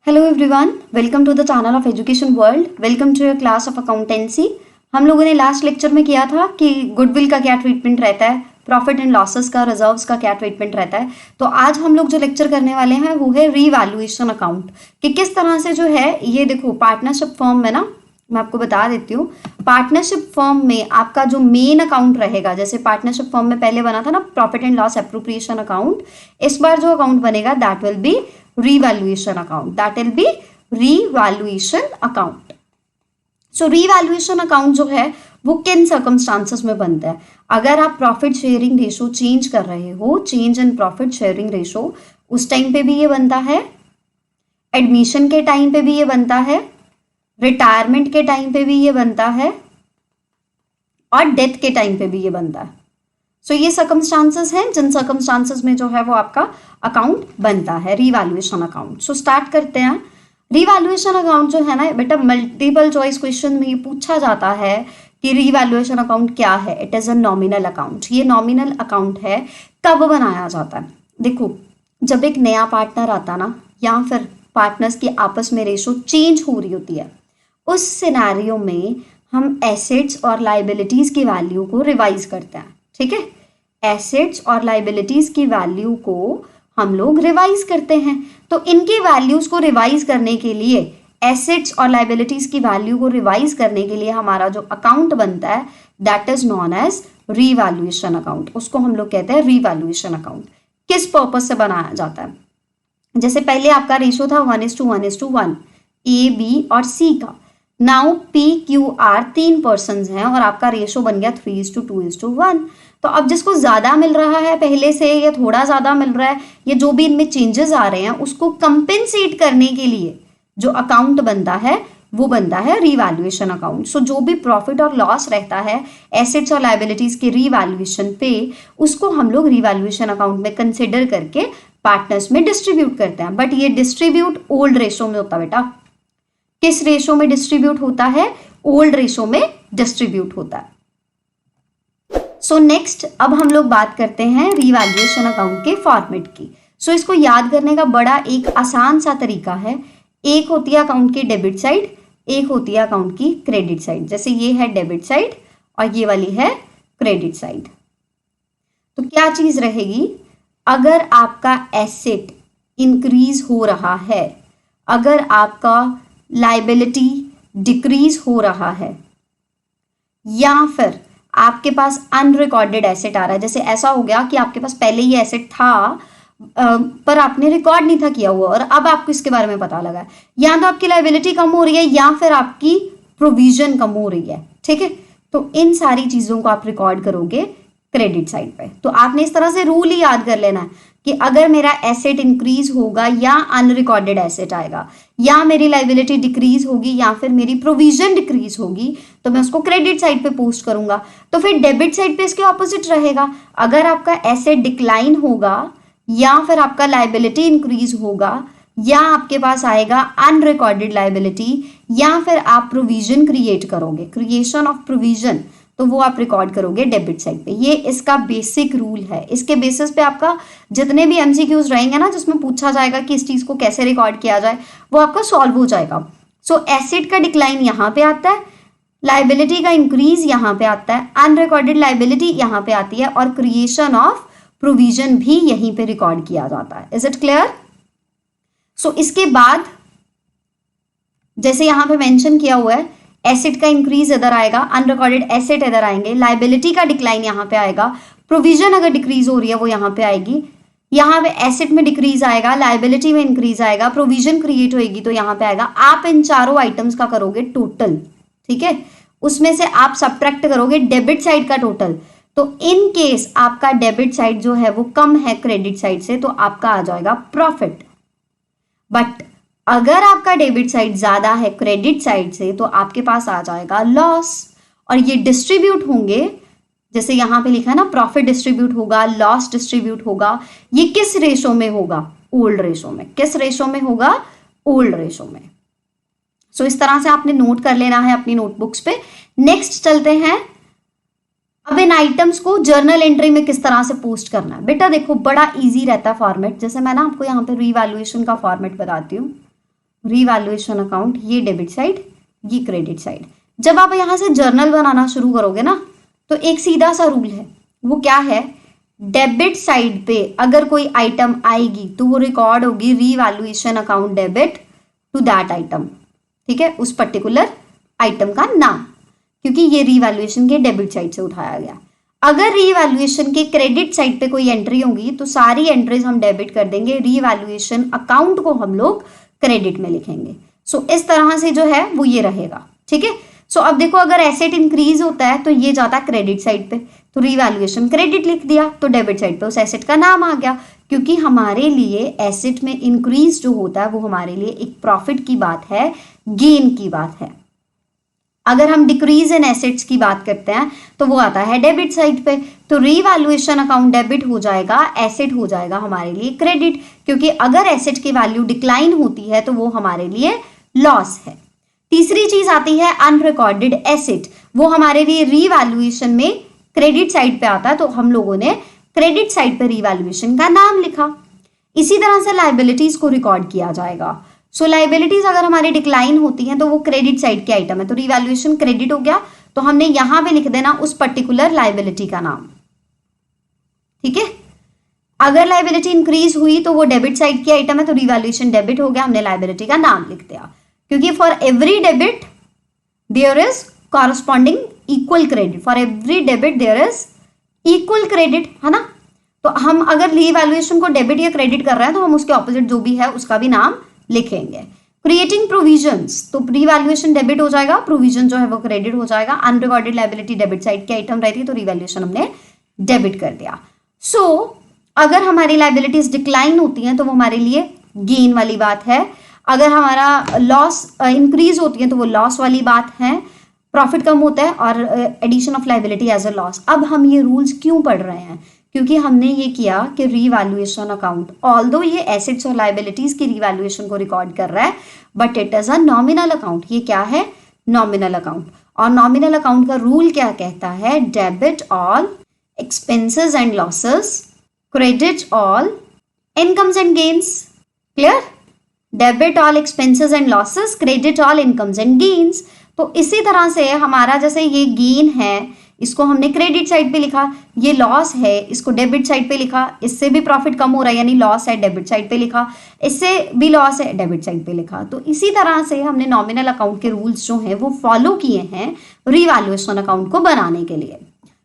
Hello everyone, welcome to the channel of education world. Welcome to your class of accountancy. हम लोगों ने last lecture में किया था कि गुडविल का क्या ट्रीटमेंट रहता है, प्रॉफिट एंड लॉसेस का, रिजर्व्स का क्या ट्रीटमेंट रहता है। तो आज हम लोग जो लेक्चर करने वाले हैं वो है रीवैल्यूएशन अकाउंट, कि किस तरह से जो है ये देखो पार्टनरशिप फर्म में ना, मैं आपको बता देती हूँ। पार्टनरशिप फर्म में आपका जो मेन अकाउंट रहेगा, जैसे पार्टनरशिप फर्म में पहले बना था ना profit and loss appropriation account, इस बार जो अकाउंट बनेगा that will be revaluation account, that will be revaluation account. So revaluation account जो है वो किन सर्कमस्टांसेस में बनता है? अगर आप प्रॉफिट शेयरिंग रेशो चेंज कर रहे हो, change in profit sharing ratio, उस टाइम पे भी ये बनता है, एडमिशन के टाइम पे भी ये बनता है, रिटायरमेंट के टाइम पे भी ये बनता है, और डेथ के टाइम पे भी ये बनता है। सो ये सर्कमस्टांसेस हैं जिन सर्कमस्टांसेस में जो है वो आपका अकाउंट बनता है रीवैल्यूएशन अकाउंट। सो स्टार्ट करते हैं। रीवैल्यूएशन अकाउंट जो है ना बेटा, मल्टीपल चॉइस क्वेश्चन में ये पूछा जाता है कि रीवैल्यूएशन अकाउंट क्या है। It is a nominal account. ये नॉमिनल अकाउंट है। कब बनाया जाता है? देखो, जब एक नया पार्टनर आता ना, या फिर पार्टनर्स की आपस में रेशो चेंज हो रही होती है, उस सिनेरियो में हम एसेट्स और लाइबिलिटीज़ की वैल्यू को रिवाइज करते हैं। ठीक है, एसेट्स और लाइबिलिटीज की वैल्यू को हम लोग रिवाइज करते हैं। तो इनकी वैल्यूज को रिवाइज करने के लिए, एसेट्स और लाइबिलिटीज की वैल्यू को रिवाइज करने के लिए हमारा जो अकाउंट बनता है that is known as revaluation account. उसको हम लोग कहते हैं रीवैल्यूएशन अकाउंट। किस पर्पज से बनाया जाता है? जैसे पहले आपका रेशो था 1:1:1, ए बी और सी का। Now P Q R 3 person हैं और आपका रेशो बन गया 3:2:1। तो अब जिसको ज़्यादा मिल रहा है पहले से, या थोड़ा ज़्यादा मिल रहा है, या जो भी इनमें चेंजेस आ रहे हैं, उसको कंपेंसेट करने के लिए जो अकाउंट बनता है वो बनता है रीवैल्यूएशन अकाउंट। सो जो भी प्रॉफिट और लॉस रहता है एसेट्स और लाइबिलिटीज़ के रीवैल्यूएशन पे, उसको हम लोग रीवैल्यूएशन अकाउंट में कंसिडर करके पार्टनर्स में डिस्ट्रीब्यूट करते हैं। बट ये डिस्ट्रीब्यूट ओल्ड रेशो में होता है बेटा। किस रेशो में डिस्ट्रीब्यूट होता है? ओल्ड रेशो में डिस्ट्रीब्यूट होता है। सो नेक्स्ट अब हम लोग बात करते हैं रीवैल्यूएशन अकाउंट के फॉर्मेट की। सो इसको याद करने का बड़ा एक आसान सा तरीका है। एक होती है अकाउंट की डेबिट साइड, एक होती है अकाउंट की क्रेडिट साइड। जैसे ये है डेबिट साइड और ये वाली है क्रेडिट साइड। तो क्या चीज रहेगी? अगर आपका एसेट इंक्रीज हो रहा है, अगर आपका लाइबिलिटी डिक्रीज हो रहा है, या फिर आपके पास अनरिकॉर्डेड एसेट आ रहा है, जैसे ऐसा हो गया कि आपके पास पहले ही एसेट था पर आपने रिकॉर्ड नहीं था किया हुआ और अब आपको इसके बारे में पता लगा है, या तो आपकी लाइबिलिटी कम हो रही है या फिर आपकी प्रोविजन कम हो रही है। ठीक है, तो इन सारी चीज़ों को आप रिकॉर्ड करोगे क्रेडिट साइड पे। तो आपने इस तरह से रूल ही याद कर लेना है कि अगर मेरा एसेट इंक्रीज होगा या अनरिकॉर्डेड एसेट आएगा, या मेरी लाइबिलिटी डिक्रीज होगी या फिर मेरी प्रोविजन डिक्रीज होगी, तो मैं उसको क्रेडिट साइड पे पोस्ट करूंगा। तो फिर डेबिट साइड पे इसके ऑपोजिट रहेगा। अगर आपका एसेट डिक्लाइन होगा या फिर आपका लाइबिलिटी इंक्रीज होगा, या आपके पास आएगा अनरिकॉर्डेड लाइबिलिटी, या फिर आप प्रोविजन क्रिएट करोगे, क्रिएशन ऑफ प्रोविजन, तो वो आप रिकॉर्ड करोगे डेबिट साइड पे। ये इसका बेसिक रूल है। इसके बेसिस पे आपका जितने भी एमसीक्यूज रहेंगे ना, जिसमें पूछा जाएगा कि इस चीज़ को कैसे रिकॉर्ड किया जाए, वो आपका सॉल्व हो जाएगा। सो एसेट का डिक्लाइन यहाँ पे आता है, लाइबिलिटी का इंक्रीज यहाँ पे आता है, अनरिकॉर्डेड लाइबिलिटी यहाँ पे आती है, और क्रिएशन ऑफ प्रोविजन भी यहीं पे रिकॉर्ड किया जाता है। Is it clear? सो इसके बाद जैसे यहाँ पे मेंशन किया हुआ है, एसेट का इंक्रीज इधर आएगा, अनरिकॉर्डेड एसेट इधर आएंगे, लाइबिलिटी का डिक्लाइन यहाँ पे आएगा, प्रोविजन अगर डिक्रीज हो रही है वो यहाँ पे आएगी, यहाँ पे एसेट में डिक्रीज आएगा, लाइबिलिटी में इंक्रीज आएगा, प्रोविजन क्रिएट होएगी तो यहाँ पे आएगा। आप इन चारों आइटम्स का करोगे टोटल, ठीक है, उसमें से आप सब्ट्रैक्ट करोगे डेबिट साइड का टोटल। तो इन केस आपका डेबिट साइड जो है वो कम है क्रेडिट साइड से, तो आपका आ जाएगा प्रॉफिट। बट अगर आपका डेबिट साइड ज्यादा है क्रेडिट साइड से, तो आपके पास आ जाएगा लॉस। और ये डिस्ट्रीब्यूट होंगे, जैसे यहाँ पे लिखा है ना, प्रॉफिट डिस्ट्रीब्यूट होगा, लॉस डिस्ट्रीब्यूट होगा। ये किस रेशो में होगा? ओल्ड रेशो में। किस रेशो में होगा? ओल्ड रेशो में। सो इस तरह से आपने नोट कर लेना है अपनी नोटबुक्स पे। नेक्स्ट चलते हैं। अब इन आइटम्स को जर्नल एंट्री में किस तरह से पोस्ट करना है। बेटा देखो बड़ा इजी रहता है फॉर्मेट। जैसे मैं ना आपको यहाँ पे रीवैल्यूएशन का फॉर्मेट बताती हूँ। रीवैल्यूएशन अकाउंट, ये डेबिट साइड, ये क्रेडिट साइड। जब आप यहाँ से जर्नल बनाना शुरू करोगे ना तो एक सीधा सा रूल है, वो क्या है, डेबिट साइड पे अगर कोई आइटम आएगी तो वो रिकॉर्ड होगी revaluation account debit to that item. ठीक है, उस पर्टिकुलर आइटम का नाम, क्योंकि ये रीवैल्यूएशन के डेबिट साइड से उठाया गया। अगर रीवैल्यूएशन के क्रेडिट साइड पे कोई एंट्री होगी तो सारी एंट्रीज हम डेबिट कर देंगे, रीवैल्यूएशन अकाउंट को हम लोग क्रेडिट में लिखेंगे। सो इस तरह से जो है वो ये रहेगा। ठीक है, सो अब देखो अगर एसेट इंक्रीज होता है तो ये जाता है क्रेडिट साइड पे, तो रीवैल्यूएशन क्रेडिट लिख दिया, तो डेबिट साइड पे उस एसेट का नाम आ गया। क्योंकि हमारे लिए एसेट में इंक्रीज जो होता है वो हमारे लिए एक प्रॉफिट की बात है, गेन की बात है। अगर हम डिक्रीज इन एसेट्स की बात करते हैं तो वो आता है डेबिट साइड पे, तो रीवैल्यूएशन अकाउंट डेबिट हो जाएगा, एसेट हो जाएगा हमारे लिए क्रेडिट, क्योंकि अगर एसेट की वैल्यू डिक्लाइन होती है तो वो हमारे लिए लॉस है। तीसरी चीज आती है अनरिकॉर्डेड एसेट, वो हमारे लिए रीवैल्यूएशन में क्रेडिट साइड पे आता है, तो हम लोगों ने क्रेडिट साइड पे रीवैल्यूएशन का नाम लिखा। इसी तरह से लायबिलिटीज को रिकॉर्ड किया जाएगा। सो लायबिलिटीज अगर हमारी डिक्लाइन होती हैं तो वो क्रेडिट साइड के आइटम है, तो रीवैल्यूएशन क्रेडिट हो गया, तो हमने यहां पे लिख देना उस पर्टिकुलर लायबिलिटी का नाम। ठीक है, अगर लायबिलिटी इंक्रीज हुई तो वो डेबिट साइड की आइटम है, तो रीवैल्यूएशन डेबिट हो गया, हमने लायबिलिटी का नाम लिख दिया। क्योंकि for every debit there is corresponding equal credit, for every debit there is equal credit, है ना। तो हम अगर रीवैल्यूएशन को डेबिट या क्रेडिट कर रहे हैं तो हम उसके ऑपोजिट जो भी है उसका भी नाम लिखेंगे। क्रिएटिंग प्रोविजंस, तो रीवैल्यूएशन डेबिट हो जाएगा, प्रोविजन जो है वो क्रेडिट हो जाएगा। अनरिकॉर्डेड लायबिलिटी डेबिट साइड की आइटम रहती है, तो रीवैल्यूएशन हमने डेबिट कर दिया। सो अगर हमारी लायबिलिटीज डिक्लाइन होती हैं तो वो हमारे लिए गेन वाली बात है, अगर हमारा लॉस इंक्रीज होती है तो वो लॉस वाली बात है, प्रॉफिट कम होता है और addition of liability as a loss. अब हम ये रूल्स क्यों पढ़ रहे हैं, क्योंकि हमने ये किया कि रीवैल्यूएशन अकाउंट ऑल्दो ये एसेट्स और लायबिलिटीज की रीवैल्यूएशन को रिकॉर्ड कर रहा है, but it is a nominal account. ये क्या है, नॉमिनल अकाउंट। और नॉमिनल अकाउंट का रूल क्या कहता है, debit all expenses and losses, credit all incomes and gains. Clear, debit all expenses and losses, credit all incomes and gains. तो इसी तरह से हमारा जैसे ये गेन है इसको हमने क्रेडिट साइड पे लिखा, ये लॉस है इसको डेबिट साइड पे लिखा, इससे भी प्रॉफिट कम हो रहा है यानी लॉस है, डेबिट साइड पे लिखा, इससे भी लॉस है, डेबिट साइड पे लिखा। तो इसी तरह से हमने नॉमिनल अकाउंट के रूल्स जो हैं वो फॉलो किए हैं रीवैल्यूएशन अकाउंट को बनाने के लिए।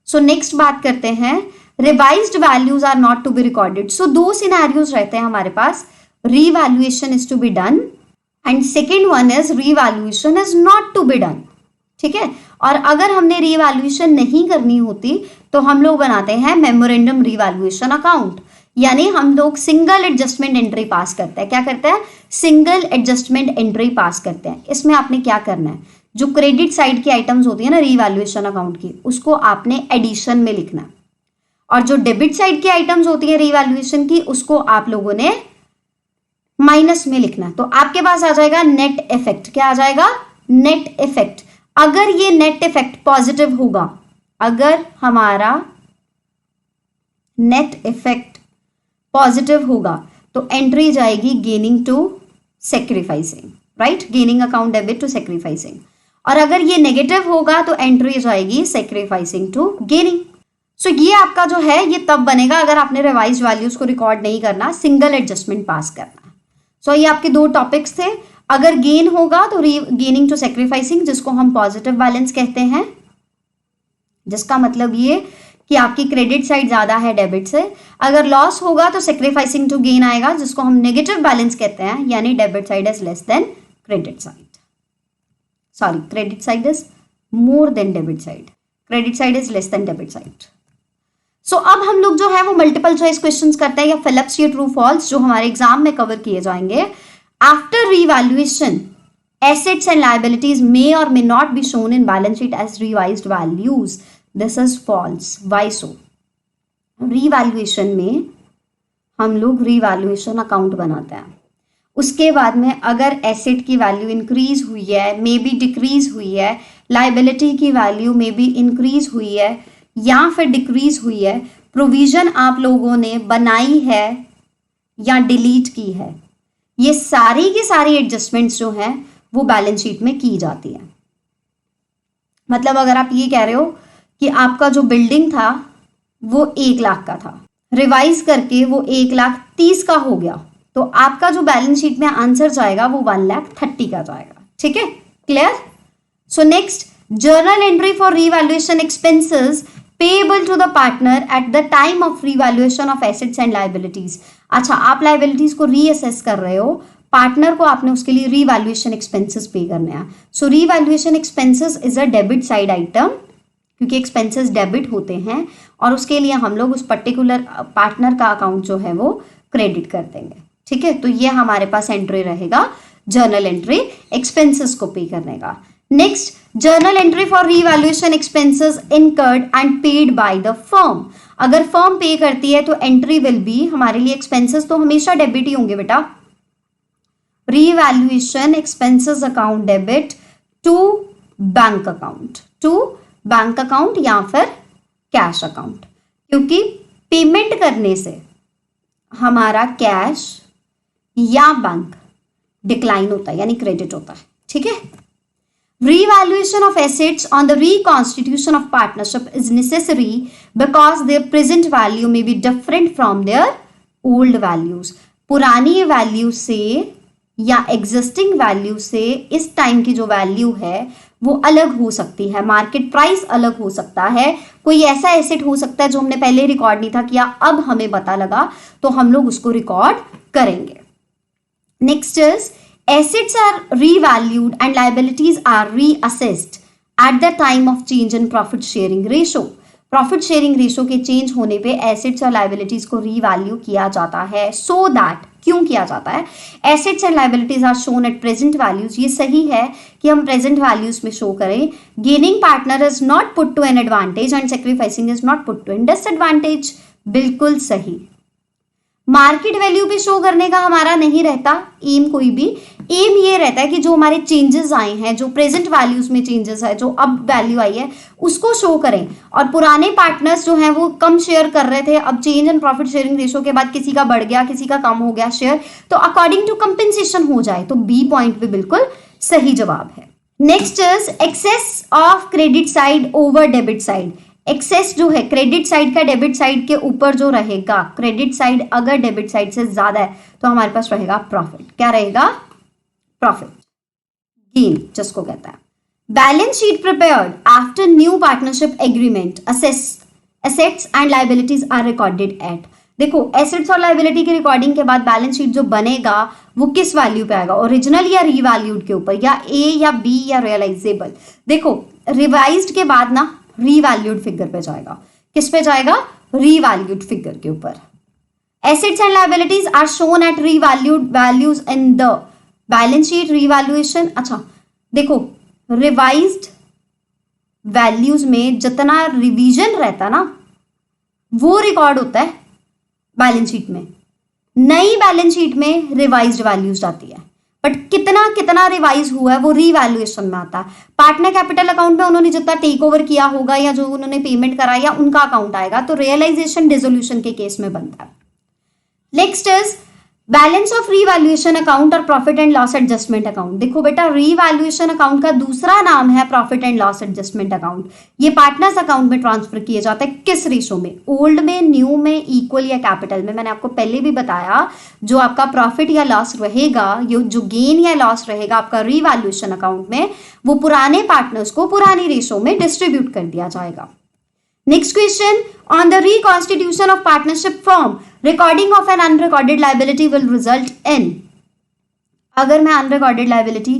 सो नेक्स्ट बात करते हैं, revised values are not to be recorded. So दो सिनेरियोज रहते हैं हमारे पास, revaluation is to be done and second one is revaluation is not to be done. ठीक है, और अगर हमने रीवैल्यूएशन नहीं करनी होती तो हम लोग बनाते हैं मेमोरेंडम रीवैल्यूएशन अकाउंट, यानी हम लोग सिंगल एडजस्टमेंट एंट्री पास करते हैं। क्या करते हैं, सिंगल एडजस्टमेंट एंट्री पास करते हैं। इसमें आपने क्या करना है, जो क्रेडिट साइड की आइटम्स होती है ना रीवैल्यूएशन अकाउंट की, उसको आपने एडिशन में लिखना है, और जो डेबिट साइड की आइटम्स होती है रीवैल्यूएशन की उसको आप लोगों ने माइनस में लिखना है। तो आपके पास आ जाएगा नेट इफेक्ट। क्या आ जाएगा, नेट इफेक्ट। अगर ये नेट इफेक्ट पॉजिटिव होगा, अगर हमारा नेट इफेक्ट पॉजिटिव होगा तो एंट्री जाएगी gaining to sacrificing, right, gaining account debit to sacrificing. और अगर ये नेगेटिव होगा तो एंट्री जाएगी सेक्रीफाइसिंग टू गेनिंग। सो ये आपका जो है ये तब बनेगा अगर आपने रिवाइज वैल्यूज को रिकॉर्ड नहीं करना, सिंगल एडजस्टमेंट पास करना। सो ये आपके दो टॉपिक्स थे। अगर गेन होगा तो गेनिंग टू सेक्रीफाइसिंग, जिसको हम पॉजिटिव बैलेंस कहते हैं, जिसका मतलब ये कि आपकी क्रेडिट साइड ज्यादा है डेबिट से। अगर लॉस होगा तो सेक्रीफाइसिंग टू गेन आएगा, जिसको हम नेगेटिव बैलेंस कहते हैं, यानी debit side is less than credit side, sorry credit side is more than debit side, credit side is less than debit side. So अब हम लोग जो है वो मल्टीपल चॉइस क्वेश्चंस करते हैं या फिलअप्स या ट्रू फॉल्स, जो हमारे एग्जाम में कवर किए जाएंगे। After revaluation, assets and liabilities may or may not be shown in balance sheet as revised values. This is false. Why so? Revaluation में हम लोग revaluation account बनाते हैं, उसके बाद में अगर एसेट की वैल्यू इंक्रीज हुई है, मे बी डिक्रीज हुई है, लाइबिलिटी की वैल्यू मे बी इंक्रीज हुई है, या फिर डिक्रीज हुई है, प्रोविजन आप लोगों ने बनाई है या डिलीट की है, ये सारी की सारी एडजस्टमेंट्स जो हैं वो बैलेंस शीट में की जाती है। मतलब अगर आप ये कह रहे हो कि आपका जो बिल्डिंग था वो 1 लाख का था, रिवाइज करके वो 1,30,000 का हो गया, तो आपका जो बैलेंस शीट में आंसर जाएगा वो 1,30,000 का जाएगा। ठीक है, clear? So next, journal entry for revaluation expenses payable to the partner at the time of revaluation of assets and liabilities. अच्छा, आप लायबिलिटीज को रीअसेस कर रहे हो, पार्टनर को आपने उसके लिए रीवैल्यूएशन एक्सपेंसेस पे करने हैं। So revaluation expenses is a debit side item, क्योंकि एक्सपेंसेस डेबिट होते हैं और उसके लिए हम लोग उस पर्टिकुलर पार्टनर का अकाउंट जो है वो क्रेडिट कर देंगे। ठीक है, तो ये हमारे पास एंट्री रहेगा जर्नल एंट्री एक्सपेंसेस को पे करने का। Next, journal entry for revaluation expenses incurred and paid by the firm. अगर फर्म पे करती है तो एंट्री विल बी, हमारे लिए एक्सपेंसेस तो हमेशा डेबिट ही होंगे बेटा, revaluation expenses account debit to bank account, to bank account या फिर कैश अकाउंट, क्योंकि पेमेंट करने से हमारा कैश या बैंक डिक्लाइन होता है यानी क्रेडिट होता है। ठीक है, revaluation of assets on the reconstitution of partnership is necessary because their present value may be different from their old values। पुरानी वैल्यू से या एग्जिस्टिंग वैल्यू से इस टाइम की जो वैल्यू है वो अलग हो सकती है, मार्केट प्राइस अलग हो सकता है, कोई ऐसा एसेट हो सकता है जो हमने पहले रिकॉर्ड नहीं था किया, अब हमें पता लगा तो हम लोग उसको रिकॉर्ड करेंगे। Next is assets are revalued and liabilities are reassessed at the time of change in profit sharing ratio। Profit sharing ratio के चेंज होने पे एसेट्स और लाइबिलिटीज को रीवैल्यू किया जाता है। सो दैट, क्यों किया जाता है? Assets and liabilities are shown at present values, ये सही है कि हम प्रेजेंट वैल्यूज में शो करें। Gaining partner is not put to an advantage and sacrificing is not put to an disadvantage, बिल्कुल सही। मार्केट वैल्यू पे शो करने का हमारा नहीं रहता एम, कोई भी एम ये रहता है कि जो हमारे चेंजेस आए हैं, जो प्रेजेंट वैल्यूज में चेंजेस है, जो अब वैल्यू आई है उसको शो करें। और पुराने पार्टनर्स जो हैं वो कम शेयर कर रहे थे, अब change in profit sharing ratio के बाद किसी का बढ़ गया, किसी का कम हो गया शेयर, तो अकॉर्डिंग टू कंपेंसेशन हो जाए, तो बी पॉइंट भी बिल्कुल सही जवाब है। Next is excess of credit side over debit side. Excess जो है क्रेडिट साइड का डेबिट साइड के ऊपर जो रहेगा, क्रेडिट साइड अगर डेबिट साइड से ज्यादा है तो हमारे पास रहेगा प्रॉफिट। क्या रहेगा? प्रॉफिट, गेन जिसको कहता है। Balance sheet prepared after new partnership agreement, assets and liabilities are recorded at. देखो, एसेट्स और लाइबिलिटी की रिकॉर्डिंग के बाद बैलेंस शीट जो बनेगा वो किस वैल्यू पे आएगा? ओरिजिनल या रीवैल्यूड के ऊपर, या ए या बी या रियलाइजेबल? देखो, रिवाइज्ड के बाद ना रीवैल्यूड फिगर पे जाएगा। किस पे जाएगा? रीवैल्यूड फिगर के ऊपर। Assets and liabilities are shown at revalued values in the balance sheet revaluation. अच्छा देखो, रिवाइज्ड वैल्यूज में जितना रिवीजन रहता ना वो रिकॉर्ड होता है बैलेंस शीट में। नई बैलेंस शीट में रिवाइज्ड वैल्यूज आती है, बट कितना कितना रिवाइज हुआ है वो रीवैल्यूएशन में आता है। पार्टनर कैपिटल अकाउंट में उन्होंने जितना टेक ओवर किया होगा या जो उन्होंने पेमेंट कराया उनका अकाउंट आएगा, तो रियलाइजेशन डिसोल्यूशन के केस में बनता है। Next is balance of revaluation account और profit and loss adjustment account. देखो बेटा, रीवैल्यूएशन अकाउंट का दूसरा नाम है profit and loss adjustment account. ये पार्टनर्स अकाउंट में ट्रांसफर किए जाते हैं। किस रेशो में? ओल्ड में, न्यू में, इक्वल या कैपिटल में। मैंने आपको पहले भी बताया, जो आपका प्रॉफिट या लॉस रहेगा, ये जो गेन या लॉस रहेगा आपका रीवैल्यूएशन अकाउंट में, वो पुराने पार्टनर्स को पुरानी रेशो में डिस्ट्रीब्यूट कर दिया जाएगा। Next question, on the reconstitution of partnership firm, recording of an unrecorded liability will result in। अगर मैं unrecorded liability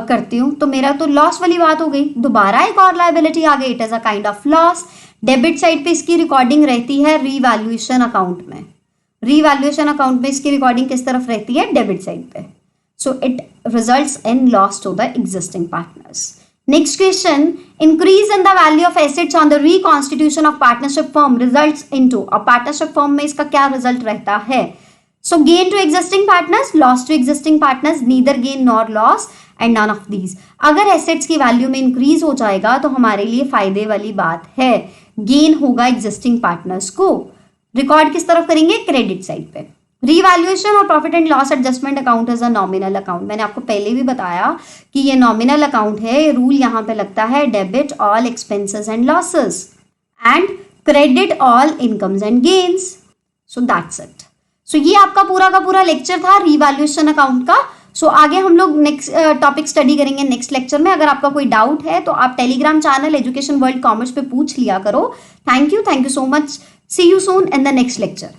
करती हूँ तो मेरा तो लॉस वाली बात हो गई, दोबारा एक और liability आ गई, it is a kind of loss. Debit side पे इसकी रिकॉर्डिंग रहती है रीवैल्यूएशन अकाउंट में। रीवैल्यूएशन अकाउंट में इसकी रिकॉर्डिंग किस तरफ रहती है? डेबिट साइड पे। So it results in loss to the existing partners. Next question, increase in the value of assets on the reconstitution of partnership firm results into। अब partnership firm में इसका क्या result रहता है? So gain to existing partners, loss to existing partners, neither gain nor loss and none of these। अगर assets की value में increase हो जाएगा तो हमारे लिए फायदे वाली बात है, गेन होगा एग्जिस्टिंग पार्टनर्स को। रिकॉर्ड किस तरफ करेंगे, क्रेडिट साइड पे। रीवैल्यूएशन और profit and loss adjustment account is a nominal account. मैंने आपको पहले भी बताया कि ये नॉमिनल अकाउंट है, रूल यहाँ पे लगता है debit all expenses and losses and credit all incomes and gains. So that's it. So ये आपका पूरा का पूरा लेक्चर था रिवैल्यूएशन अकाउंट का। सो आगे हम लोग नेक्स्ट टॉपिक स्टडी करेंगे नेक्स्ट लेक्चर में। अगर आपका कोई डाउट है तो आप Telegram channel education world commerce पे पूछ लिया करो। Thank you so much. See you soon in the next lecture.